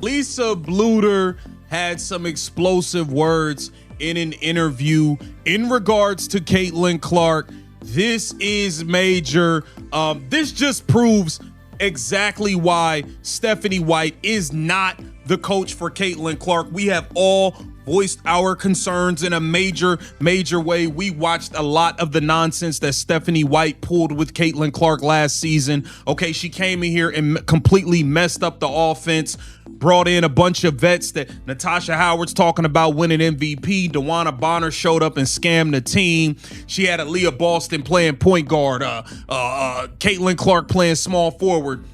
Lisa Bluder had some explosive words in an interview in regards to Caitlin Clark. This is major. This just proves exactly why Stephanie White is not the coach for Caitlin Clark. We have all voiced our concerns in a major way. We watched a lot of the nonsense that Stephanie White pulled with Caitlin Clark last season. Okay, she came in here and completely messed up the offense, brought in a bunch of vets that Natasha Howard's talking about winning MVP. Dewana Bonner showed up and scammed the team. She had Aaliyah Boston playing point guard, Caitlin Clark playing small forward.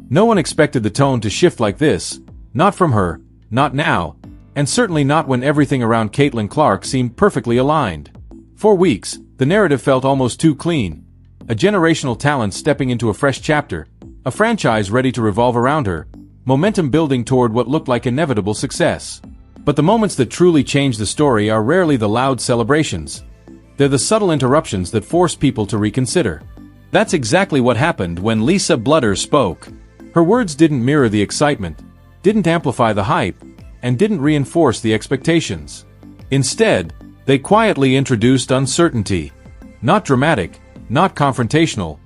No one expected the tone to shift like this. Not from her, not now, and certainly not when everything around Caitlin Clark seemed perfectly aligned. For weeks, the narrative felt almost too clean. A generational talent stepping into a fresh chapter, a franchise ready to revolve around her, momentum building toward what looked like inevitable success. But the moments that truly change the story are rarely the loud celebrations. They're the subtle interruptions that force people to reconsider. That's exactly what happened when Lisa Bluder spoke. Her words didn't mirror the excitement, didn't amplify the hype, and didn't reinforce the expectations. Instead, they quietly introduced uncertainty. Not dramatic, not confrontational,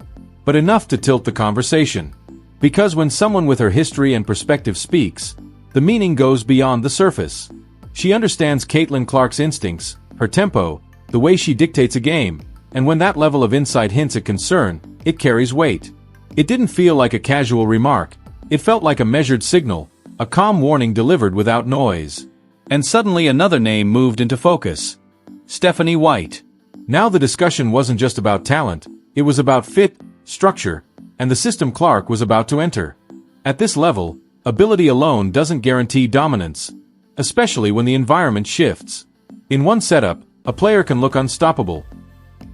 but enough to tilt the conversation. Because when someone with her history and perspective speaks, the meaning goes beyond the surface. She understands Caitlin Clark's instincts, her tempo, the way she dictates a game, and when that level of insight hints at concern, it carries weight. It didn't feel like a casual remark. It felt like a measured signal, a calm warning delivered without noise. And suddenly another name moved into focus. Stephanie White. Now the discussion wasn't just about talent, it was about fit, structure, and the system Clark was about to enter. At this level, ability alone doesn't guarantee dominance, especially when the environment shifts. In one setup, a player can look unstoppable.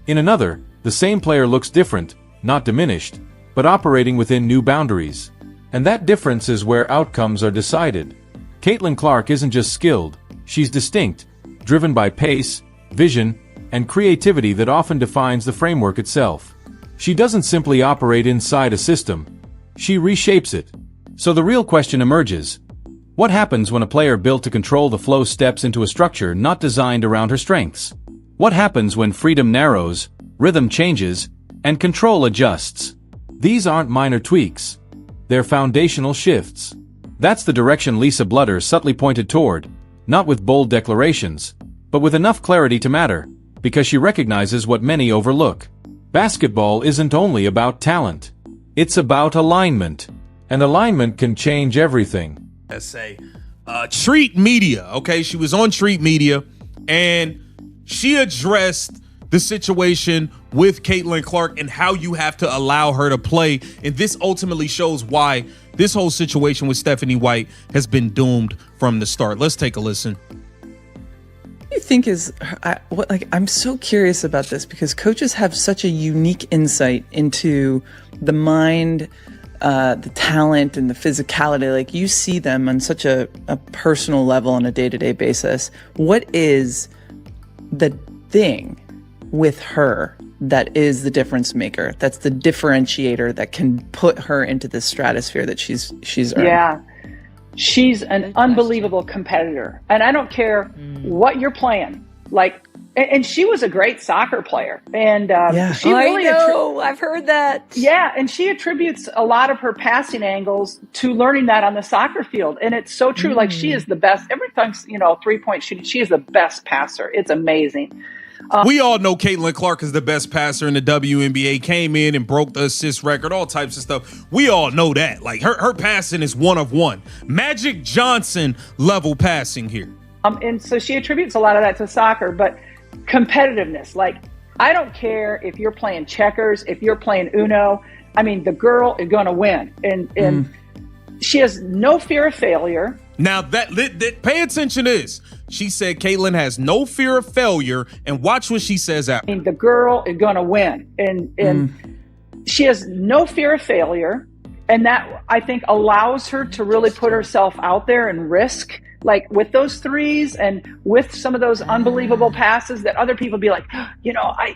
In another, the same player looks different, not diminished, but operating within new boundaries. And that difference is where outcomes are decided. Caitlin Clark isn't just skilled, she's distinct, driven by pace, vision, and creativity that often defines the framework itself. She doesn't simply operate inside a system, she reshapes it. So the real question emerges. What happens when a player built to control the flow steps into a structure not designed around her strengths? What happens when freedom narrows, rhythm changes, and control adjusts? These aren't minor tweaks. They're foundational shifts. That's the direction Lisa Bluder subtly pointed toward, not with bold declarations, but with enough clarity to matter, because she recognizes what many overlook. Basketball isn't only about talent. It's about alignment. And alignment can change everything. Treat Media, okay? She was on Treat Media, and she addressed the situation with Caitlin Clark and how you have to allow her to play. And this ultimately shows why this whole situation with Stephanie White has been doomed from the start. Let's take a listen. What do you think is I'm so curious about this because coaches have such a unique insight into the mind, the talent and the physicality. Like you see them on such a personal level on a day-to-day basis. What is the thing with her that is the difference maker, that's the differentiator that can put her into the stratosphere that she's earned? Yeah, she's an unbelievable competitor, and I don't care what you're playing. Like, and she was a great soccer player, and she really I've heard that. Yeah, and she attributes a lot of her passing angles to learning that on the soccer field, and it's so true. Like she is the best every time, 3-point shooting. She is the best passer. It's amazing. We all know Caitlin Clark is the best passer in the WNBA, came in and broke the assist record, all types of stuff. We all know that. Like her passing is one of one. Magic Johnson level passing here. And so she attributes a lot of that to soccer, but competitiveness. Like, I don't care if you're playing checkers, if you're playing Uno. I mean, the girl is going to win. And she has no fear of failure. Now, that pay attention to this. She said Caitlin has no fear of failure, and watch what she says after. I mean, the girl is going to win. And she has no fear of failure. And that, I think, allows her to really put herself out there and risk, like with those threes and with some of those unbelievable passes that other people be like, I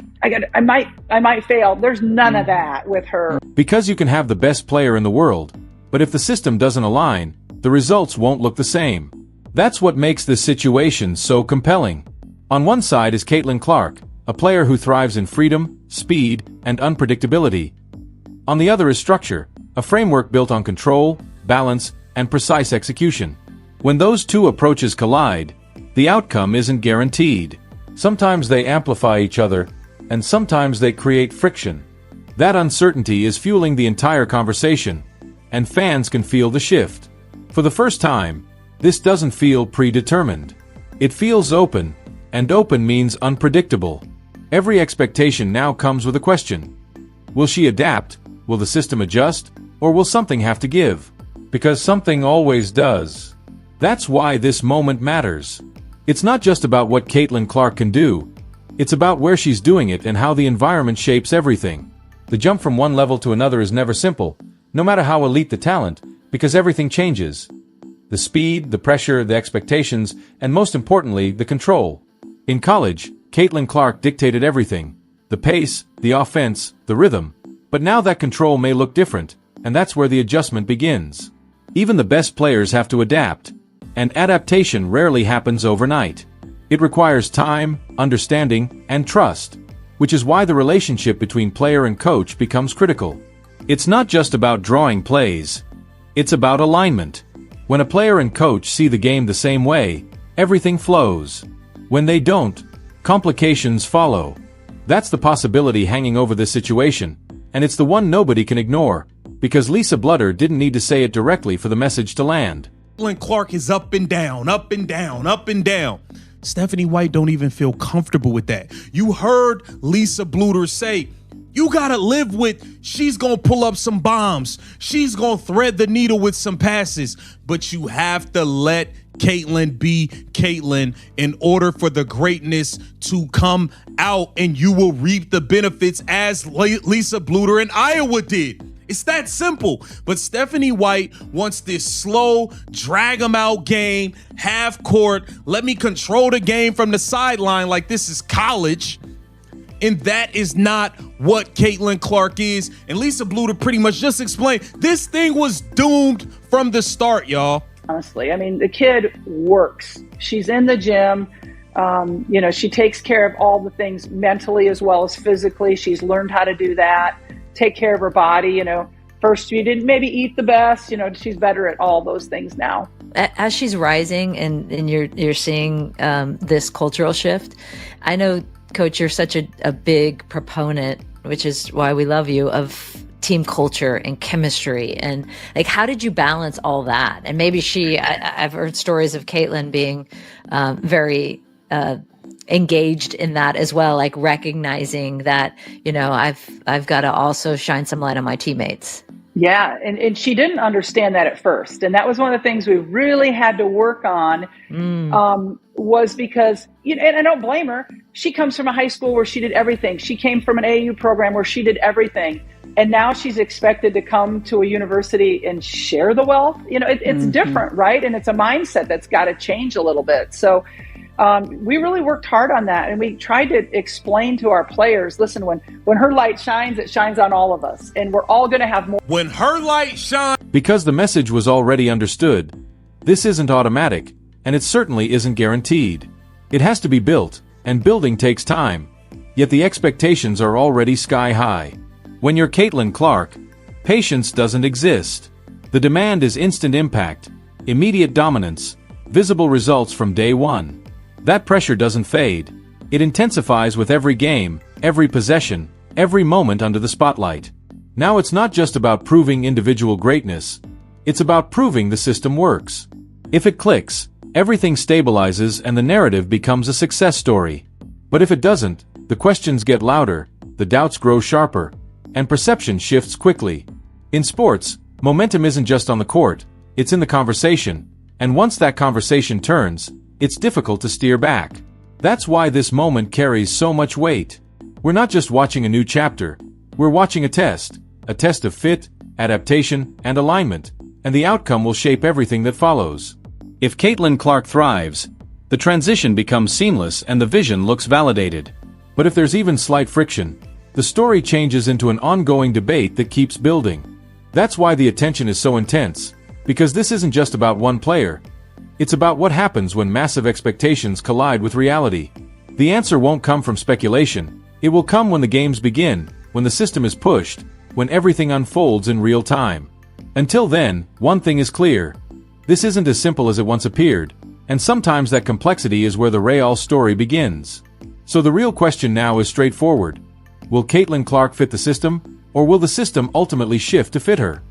might fail. There's none of that with her. Because you can have the best player in the world, but if the system doesn't align, the results won't look the same. That's what makes this situation so compelling. On one side is Caitlin Clark, a player who thrives in freedom, speed, and unpredictability. On the other is structure, a framework built on control, balance, and precise execution. When those two approaches collide, the outcome isn't guaranteed. Sometimes they amplify each other, and sometimes they create friction. That uncertainty is fueling the entire conversation, and fans can feel the shift. For the first time, this doesn't feel predetermined. It feels open, and open means unpredictable. Every expectation now comes with a question. Will she adapt? Will the system adjust? Or will something have to give? Because something always does. That's why this moment matters. It's not just about what Caitlin Clark can do. It's about where she's doing it and how the environment shapes everything. The jump from one level to another is never simple, no matter how elite the talent, because everything changes. The speed, the pressure, the expectations, and most importantly, the control. In college, Caitlin Clark dictated everything. The pace, the offense, the rhythm. But now that control may look different, and that's where the adjustment begins. Even the best players have to adapt, and adaptation rarely happens overnight. It requires time, understanding, and trust, which is why the relationship between player and coach becomes critical. It's not just about drawing plays. It's about alignment. When a player and coach see the game the same way, everything flows. When they don't, complications follow. That's the possibility hanging over this situation, and it's the one nobody can ignore, because Lisa Bluder didn't need to say it directly for the message to land. Caitlin Clark is up and down, up and down, up and down. Stephanie White don't even feel comfortable with that. You heard Lisa Bluder say, you gotta live with, she's gonna pull up some bombs. She's gonna thread the needle with some passes. But you have to let Caitlin be Caitlin in order for the greatness to come out, and you will reap the benefits as Lisa Bluder in Iowa did. It's that simple. But Stephanie White wants this slow, drag 'em out game, half court, let me control the game from the sideline like this is college. And that is not what Caitlin Clark is. And Lisa Bluder pretty much just explained, this thing was doomed from the start, y'all. Honestly, I mean, the kid works. She's in the gym. She takes care of all the things mentally as well as physically. She's learned how to do that, take care of her body. First you didn't maybe eat the best, she's better at all those things now. As she's rising and you're seeing this cultural shift, I know, Coach, you're such a big proponent, which is why we love you, of team culture and chemistry. And like, how did you balance all that? And maybe I've heard stories of Caitlin being very engaged in that as well, like recognizing that, I've got to also shine some light on my teammates. Yeah, and she didn't understand that at first. And that was one of the things we really had to work on, was because, and I don't blame her. She comes from a high school where she did everything. She came from an AAU program where she did everything. And now she's expected to come to a university and share the wealth. It's different, right? And it's a mindset that's got to change a little bit. So we really worked hard on that, and we tried to explain to our players, listen, when her light shines, it shines on all of us, and we're all going to have more. When her light shines. Because the message was already understood, this isn't automatic, and it certainly isn't guaranteed. It has to be built, and building takes time. Yet the expectations are already sky high. When you're Caitlin Clark, patience doesn't exist. The demand is instant impact, immediate dominance, visible results from day one. That pressure doesn't fade. It intensifies with every game, every possession, every moment under the spotlight. Now it's not just about proving individual greatness. It's about proving the system works. If it clicks, everything stabilizes and the narrative becomes a success story. But if it doesn't, the questions get louder, the doubts grow sharper, and perception shifts quickly. In sports, momentum isn't just on the court, it's in the conversation. And once that conversation turns, it's difficult to steer back. That's why this moment carries so much weight. We're not just watching a new chapter, we're watching a test of fit, adaptation, and alignment, and the outcome will shape everything that follows. If Caitlin Clark thrives, the transition becomes seamless and the vision looks validated. But if there's even slight friction, the story changes into an ongoing debate that keeps building. That's why the attention is so intense, Because this isn't just about one player. It's about what happens when massive expectations collide with reality. The answer won't come from speculation. It will come when the games begin, when the system is pushed, when everything unfolds in real time. Until then, one thing is clear. This isn't as simple as it once appeared, and sometimes that complexity is where the Real story begins. So the real question now is straightforward. Will Caitlin Clark fit the system, or will the system ultimately shift to fit her?